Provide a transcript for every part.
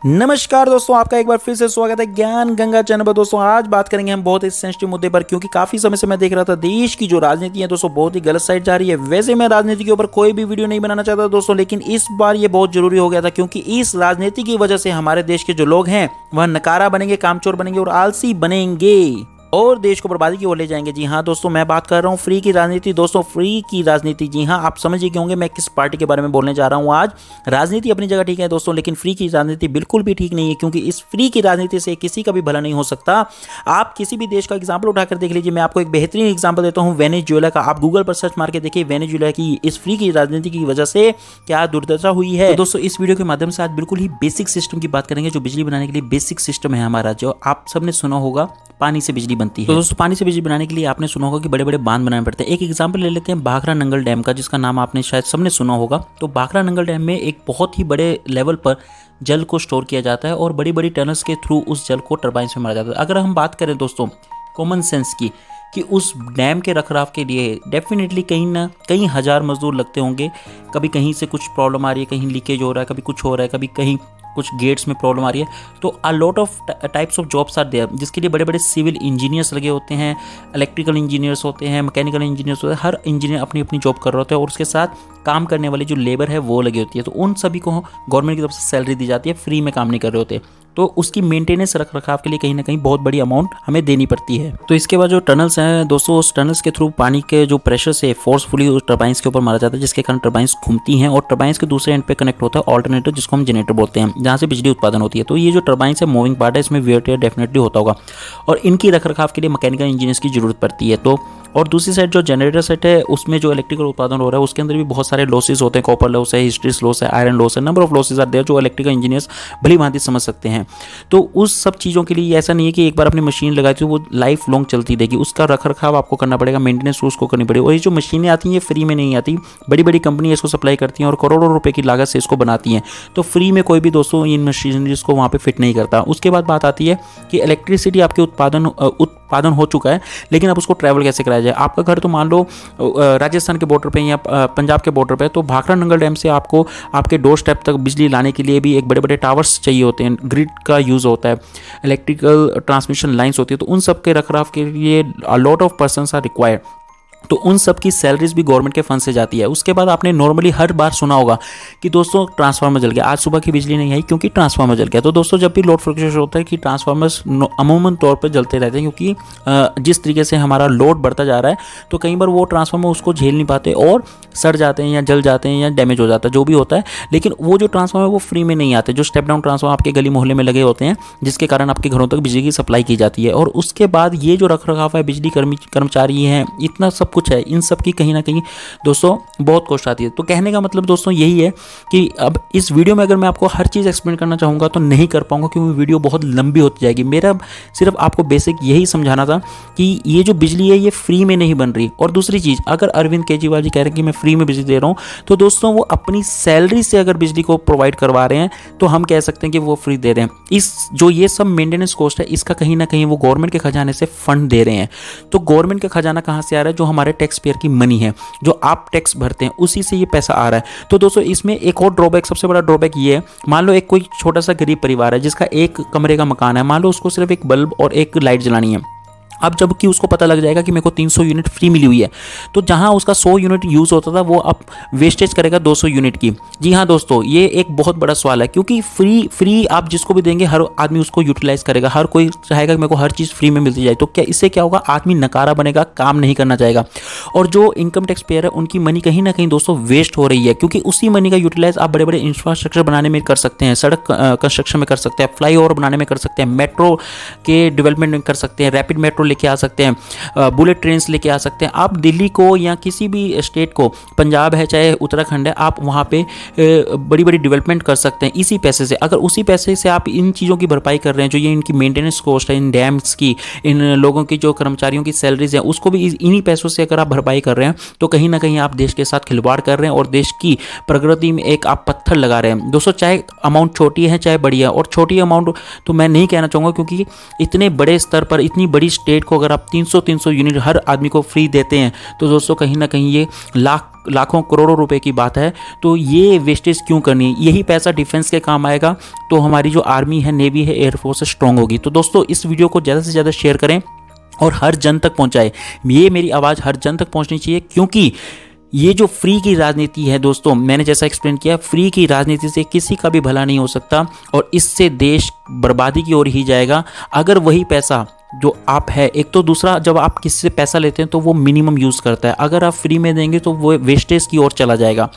नमस्कार दोस्तों, आपका एक बार फिर से स्वागत है ज्ञान गंगा चैनल पर। दोस्तों आज बात करेंगे हम बहुत ही सेंसिटिव मुद्दे पर, क्योंकि काफी समय से मैं देख रहा था देश की जो राजनीति है दोस्तों बहुत ही गलत साइड जा रही है। वैसे मैं राजनीति के ऊपर कोई भी वीडियो नहीं बनाना चाहता दोस्तों, लेकिन इस बार ये बहुत जरूरी हो गया था, क्योंकि इस राजनीति की वजह से हमारे देश के जो लोग हैं वह नकारा बनेंगे, कामचोर बनेंगे और आलसी बनेंगे और देश को बर्बादी की ओर ले जाएंगे। जी हाँ दोस्तों, मैं बात कर रहा हूँ फ्री की राजनीति। दोस्तों फ्री की राजनीति, जी हाँ आप समझ गए होंगे मैं किस पार्टी के बारे में बोलने जा रहा हूँ आज। राजनीति अपनी जगह ठीक है दोस्तों, लेकिन फ्री की राजनीति बिल्कुल भी ठीक नहीं है, क्योंकि इस फ्री की राजनीति से किसी का भी भला नहीं हो सकता। आप किसी भी देश का एग्जाम्पल उठाकर देख लीजिए। मैं आपको एक बेहतरीन एग्जाम्पल देता हूँ वेनेजुएला का। आप गूगल पर सर्च मार के देखिए वेनेजुएला की इस फ्री की राजनीति की वजह से क्या दुर्दशा हुई है। तो दोस्तों इस वीडियो के माध्यम से आज बिल्कुल ही बेसिक सिस्टम की बात करेंगे, जो बिजली बनाने के लिए बेसिक सिस्टम है हमारा, जो आप सबने सुना होगा पानी से बिजली बनती है। तो दोस्तों पानी से बिजली बनाने के लिए आपने सुना होगा कि बड़े बड़े बांध बनाने पड़ते हैं। एक एग्जांपल ले लेते हैं भाखरा नंगल डैम का, जिसका नाम आपने शायद सबने सुना होगा। तो भाखरा नंगल डैम में एक बहुत ही बड़े लेवल पर जल को स्टोर किया जाता है और बड़ी बड़ी टनल्स के थ्रू उस जल को टरबाइंस में मारा जाता है। अगर हम बात करें दोस्तों कॉमन सेंस की, कि उस डैम के रखरखाव के लिए डेफिनेटली कहीं ना कहीं हज़ार मजदूर लगते होंगे। कभी कहीं से कुछ प्रॉब्लम आ रही है, कहीं लीकेज हो रहा है, कभी कुछ हो रहा है, कभी कहीं कुछ गेट्स में प्रॉब्लम आ रही है। तो a lot of types of jobs are there, जिसके लिए बड़े बड़े सिविल इंजीनियर्स लगे होते हैं, इलेक्ट्रिकल इंजीनियर्स होते हैं, मैकेनिकल इंजीनियर्स होते हैं। हर इंजीनियर अपनी अपनी जॉब कर रहे होते हैं और उसके साथ काम करने वाली जो लेबर है वो लगी होती है। तो उन सभी को गवर्नमेंट की तरफ से सैलरी दी जाती है, फ्री में काम नहीं कर रहे होते। तो उसकी मेंटेनेंस रख रखाव के लिए कहीं ना कहीं बहुत बड़ी अमाउंट हमें देनी पड़ती है। तो इसके बाद जो टनल्स हैं दोस्तों, उस टनल्स के थ्रू पानी के जो प्रेशर से फोर्सफुली उस टरबाइंस के ऊपर मारा जाता है, जिसके कारण टरबाइंस घूमती हैं और टरबाइंस के दूसरे एंड पे कनेक्ट होता है ऑल्टरनेटर, जिसको हम जनरेटर बोलते हैं, जहाँ से बिजली उत्पादन होती है। तो ये जो टरबाइंस है मूविंग पार्ट है, इसमें वेयर टेयर डेफिनेटली होता होगा और इनकी रख रखाव के लिए मैकेनिकल इंजीनियर्स की जरूरत पड़ती है। तो और दूसरी साइड जो जनरेटर सेट है, उसमें जो इलेक्ट्रिकल उत्पादन हो रहा है उसके अंदर भी बहुत सारे लॉसेस होते हैं। कॉपर लॉस है, हिस्ट्रीज लॉस है, आयरन लॉस है, number of losses are there, जो इलेक्ट्रिकल इंजीनियर्स भली भांति समझ सकते हैं। तो उस सब चीज़ों के लिए ऐसा नहीं है कि एक बार अपनी मशीन लगाई तो वो लाइफ लॉन्ग चलती रहेगी। उसका रख रखाव आपको करना पड़ेगा, मेंटेनेंस उसको करनी पड़ेगी। और ये जो मशीनें आती हैं ये फ्री में नहीं आती, बड़ी बड़ी कंपनी इसको सप्लाई करती हैं और करोड़ों रुपए की लागत से इसको बनाती हैं। तो फ्री में कोई भी दोस्तों इन मशीनरीज को वहाँ पे फिट नहीं करता। उसके बाद बात आती है कि इलेक्ट्रिसिटी आपके उत्पादन हो चुका है, लेकिन अब उसको ट्रैवल कैसे कराया जाए। आपका घर तो मान लो राजस्थान के बॉर्डर पे या पंजाब के बॉर्डर पे, तो भाखरा नंगल डैम से आपको आपके डोर स्टेप तक बिजली लाने के लिए भी एक बड़े बड़े टावर्स चाहिए होते हैं, ग्रिड का यूज़ होता है, इलेक्ट्रिकल ट्रांसमिशन लाइंस होती है। तो उन सब के रखरखाव के लिए a lot of persons are required. तो उन सब की सैलरीज भी गवर्नमेंट के फंड से जाती है। उसके बाद आपने नॉर्मली हर बार सुना होगा कि दोस्तों ट्रांसफार्मर जल गया, आज सुबह की बिजली नहीं आई क्योंकि ट्रांसफार्मर जल गया। तो दोस्तों जब भी लोड फ्लक्चुएशन होता है कि ट्रांसफार्मर्स अमूमन तौर पर जलते रहते हैं, क्योंकि जिस तरीके से हमारा लोड बढ़ता जा रहा है तो कई बार वो ट्रांसफार्मर उसको झेल नहीं पाते और सड़ जाते हैं या जल जाते हैं या डैमेज हो जाता है, जो भी होता है। लेकिन वो जो ट्रांसफार्मर वो फ्री में नहीं आते, जो स्टेप डाउन ट्रांसफार्मर आपके गली मोहल्ले में लगे होते हैं, जिसके कारण आपके घरों तक बिजली की सप्लाई की जाती है। और उसके बाद ये जो रख रखाव है, बिजली कर्मचारी हैं, इतना सब कुछ है, इन सब की कहीं ना कहीं दोस्तों बहुत कॉस्ट आती है। तो कहने का मतलब दोस्तों यही है कि अब इस वीडियो में अगर मैं आपको हर चीज़ एक्सप्लेन करना चाहूँगा तो नहीं कर पाऊंगा, क्योंकि वीडियो बहुत लंबी होती जाएगी। मेरा सिर्फ आपको बेसिक यही समझाना था कि ये जो बिजली है ये फ्री में नहीं बन रही। और दूसरी चीज़, अगर अरविंद केजरीवाल जी कह रहे हैं कि मैं फ्री में बिजली दे रहा हूँ, तो दोस्तों वो अपनी सैलरी से अगर बिजली को प्रोवाइड करवा रहे हैं तो हम कह सकते हैं कि वो फ्री दे रहे हैं। इस जो ये सब मेंटेनेंस कॉस्ट है, इसका कहीं ना कहीं वो गवर्नमेंट के खजाने से फंड दे रहे हैं। तो गवर्नमेंट का खजाना कहाँ से आ रहा है? जो हमारे टैक्स पेयर की मनी है, जो आप टैक्स भरते हैं, उसी से ये पैसा आ रहा है। तो दोस्तों इसमें एक और ड्रॉबैक, सबसे बड़ा ड्रॉबैक ये है, मान लो एक कोई छोटा सा गरीब परिवार है जिसका एक कमरे का मकान है, मान लो उसको सिर्फ एक बल्ब और एक लाइट जलानी है। अब जबकि उसको पता लग जाएगा कि मेरे को 300 यूनिट फ्री मिली हुई है, तो जहां उसका 100 यूनिट यूज़ होता था वो अब वेस्टेज करेगा 200 यूनिट की। जी हाँ दोस्तों, ये एक बहुत बड़ा सवाल है, क्योंकि फ्री आप जिसको भी देंगे हर आदमी उसको यूटिलाइज करेगा, हर कोई चाहेगा कि मेरे को हर चीज़ फ्री में मिलती जाए। तो क्या इससे क्या होगा? आदमी नकारा बनेगा, काम नहीं करना चाहेगा। और जो इनकम टैक्स पेयर है उनकी मनी कहीं ना कहीं दोस्तों वेस्ट हो रही है, क्योंकि उसी मनी का यूटिलाइज आप बड़े बड़े इंफ्रास्ट्रक्चर बनाने में कर सकते हैं, सड़क कंस्ट्रक्शन में कर सकते हैं, फ्लाई ओवर बनाने में कर सकते हैं, मेट्रो के डेवलपमेंट में कर सकते हैं, रैपिड मेट्रो लेके आ सकते हैं, बुलेट ट्रेन्स लेके आ सकते हैं। आप दिल्ली को या किसी भी स्टेट को, पंजाब है चाहे उत्तराखंड है, आप वहाँ पे बड़ी बड़ी डेवलपमेंट कर सकते हैं इसी पैसे से। अगर उसी पैसे से आप इन चीज़ों की भरपाई कर रहे हैं, जो ये इनकी मेंटेनेंस कॉस्ट है, इन डैम्स की, इन लोगों की जो कर्मचारियों की सैलरीज हैं, उसको भी इन्हीं पैसों से अगर आप भरपाई कर रहे हैं, तो कहीं ना कहीं आप देश के साथ खिलवाड़ कर रहे हैं और देश की प्रगति में एक आप पत्थर लगा रहे हैं। दोस्तों चाहे अमाउंट छोटी है चाहे बड़ी है, और छोटी अमाउंट तो मैं नहीं कहना चाहूँगा, क्योंकि इतने बड़े स्तर पर इतनी बड़ी स्टेट स्टेट को अगर आप 300 यूनिट हर आदमी को फ्री देते हैं तो दोस्तों कहीं ना कहीं ये लाखों करोड़ों रुपए की बात है। तो ये वेस्टेज क्यों करनी है, यही पैसा डिफेंस के काम आएगा, तो हमारी जो आर्मी है, नेवी है, एयरफोर्स है, स्ट्रांग होगी। तो दोस्तों इस वीडियो को ज़्यादा से ज़्यादा शेयर करें और हर जन तक पहुंचाए। ये मेरी आवाज़ हर जन तक पहुंचनी चाहिए, क्योंकि ये जो फ्री की राजनीति है दोस्तों, मैंने जैसा एक्सप्लेन किया, फ्री की राजनीति से किसी का भी भला नहीं हो सकता और इससे देश बर्बादी की ओर ही जाएगा। अगर वही पैसा जो आप है, एक तो दूसरा, जब आप किसी से पैसा लेते हैं तो वो मिनिमम यूज़ करता है, अगर आप फ्री में देंगे तो वो वेस्टेज की ओर चला जाएगा।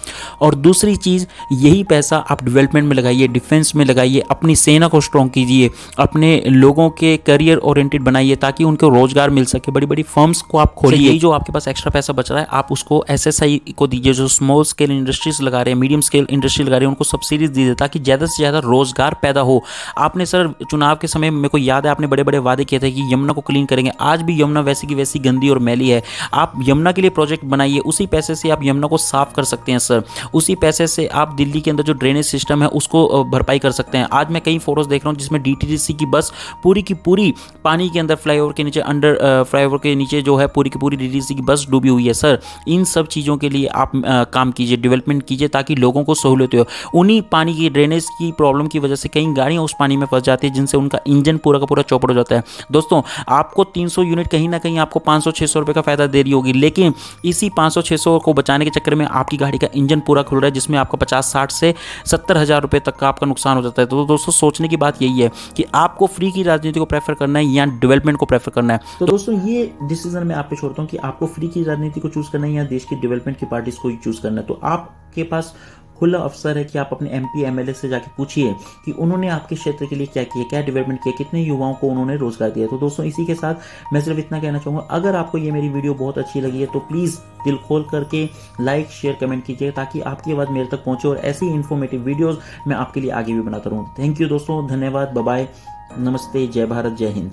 और दूसरी चीज़, यही पैसा आप डेवलपमेंट में लगाइए, डिफेंस में लगाइए, अपनी सेना को स्ट्रॉन्ग कीजिए, अपने लोगों के करियर ओरिएंटेड बनाइए ताकि उनको रोजगार मिल सके। बड़ी बड़ी फर्म्स को आप खोलिए, जो आपके पास एक्स्ट्रा पैसा बच रहा है आप उसको एसएसआई को दीजिए, जो स्मॉल स्केल इंडस्ट्रीज लगा रहे हैं, मीडियम स्केल इंडस्ट्री लगा रहे हैं, उनको सब्सिडीज दीजिए ताकि ज़्यादा से ज़्यादा रोजगार पैदा हो। आपने सर चुनाव के समय मेरे को याद है, आपने बड़े बड़े वादे किए थे कि यमुना को क्लीन करेंगे। आज भी यमुना वैसी की वैसी गंदी और मैली है। आप यमुना के लिए प्रोजेक्ट बनाइए, उसी पैसे से आप यमुना को साफ कर सकते हैं सर। उसी पैसे से आप दिल्ली के अंदर जो ड्रेनेज सिस्टम है उसको भरपाई कर सकते हैं। आज मैं कई फोटोज देख रहा हूं जिसमें डीटीडीसी की बस पूरी की पूरी पानी के अंदर, फ्लाईओवर के नीचे, अंडर फ्लाईओवर के नीचे जो है पूरी की पूरी डीटीडीसी की बस डूबी हुई है। सर इन सब चीज़ों के लिए आप काम कीजिए, डेवलपमेंट कीजिए ताकि लोगों को सहूलियत हो। उन्हीं पानी की ड्रेनेज की प्रॉब्लम की वजह से कई गाड़ियाँ उस पानी में फंस जाती है जिनसे उनका इंजन पूरा का पूरा चौपट हो जाता है। दोस्तों आपको 300 यूनिट कहीं ना कहीं आपको 500-600 रुपए का फायदा दे रही होगी, लेकिन इसी 500-600 को बचाने के चक्कर में आपकी गाड़ी का इंजन पूरा खुल रहा है जिसमें आपका 50-60 से 70 हज़ार रुपए तक का आपका नुकसान हो जाता है। तो दोस्तों सोचने की बात यही है कि आपको फ्री की राजनीति को प्रेफर करना है या डेवलपमेंट को प्रेफर करना है। तो दोस्तों ये डिसीजन मैं आप पे छोड़ता हूँ कि आपको फ्री की राजनीति को चूज करना है या देश की डेवलपमेंट की पार्टीज को ही चूज करना है। तो आपके पास खुला अवसर है कि आप अपने एमपी एमएलए से जाके पूछिए कि उन्होंने आपके क्षेत्र के लिए क्या किया, क्या डेवलपमेंट किया, कितने युवाओं को उन्होंने रोजगार दिया। तो दोस्तों इसी के साथ मैं सिर्फ इतना कहना चाहूँगा, अगर आपको ये मेरी वीडियो बहुत अच्छी लगी है तो प्लीज़ दिल खोल करके लाइक शेयर कमेंट कीजिए ताकि आपकी आवाज़ मेरे तक पहुँचे और ऐसी इन्फॉर्मेटिव वीडियोज़ मैं आपके लिए आगे भी बनाता रहूँ। थैंक यू दोस्तों, धन्यवाद, बाय बाय, नमस्ते, जय भारत, जय हिंद।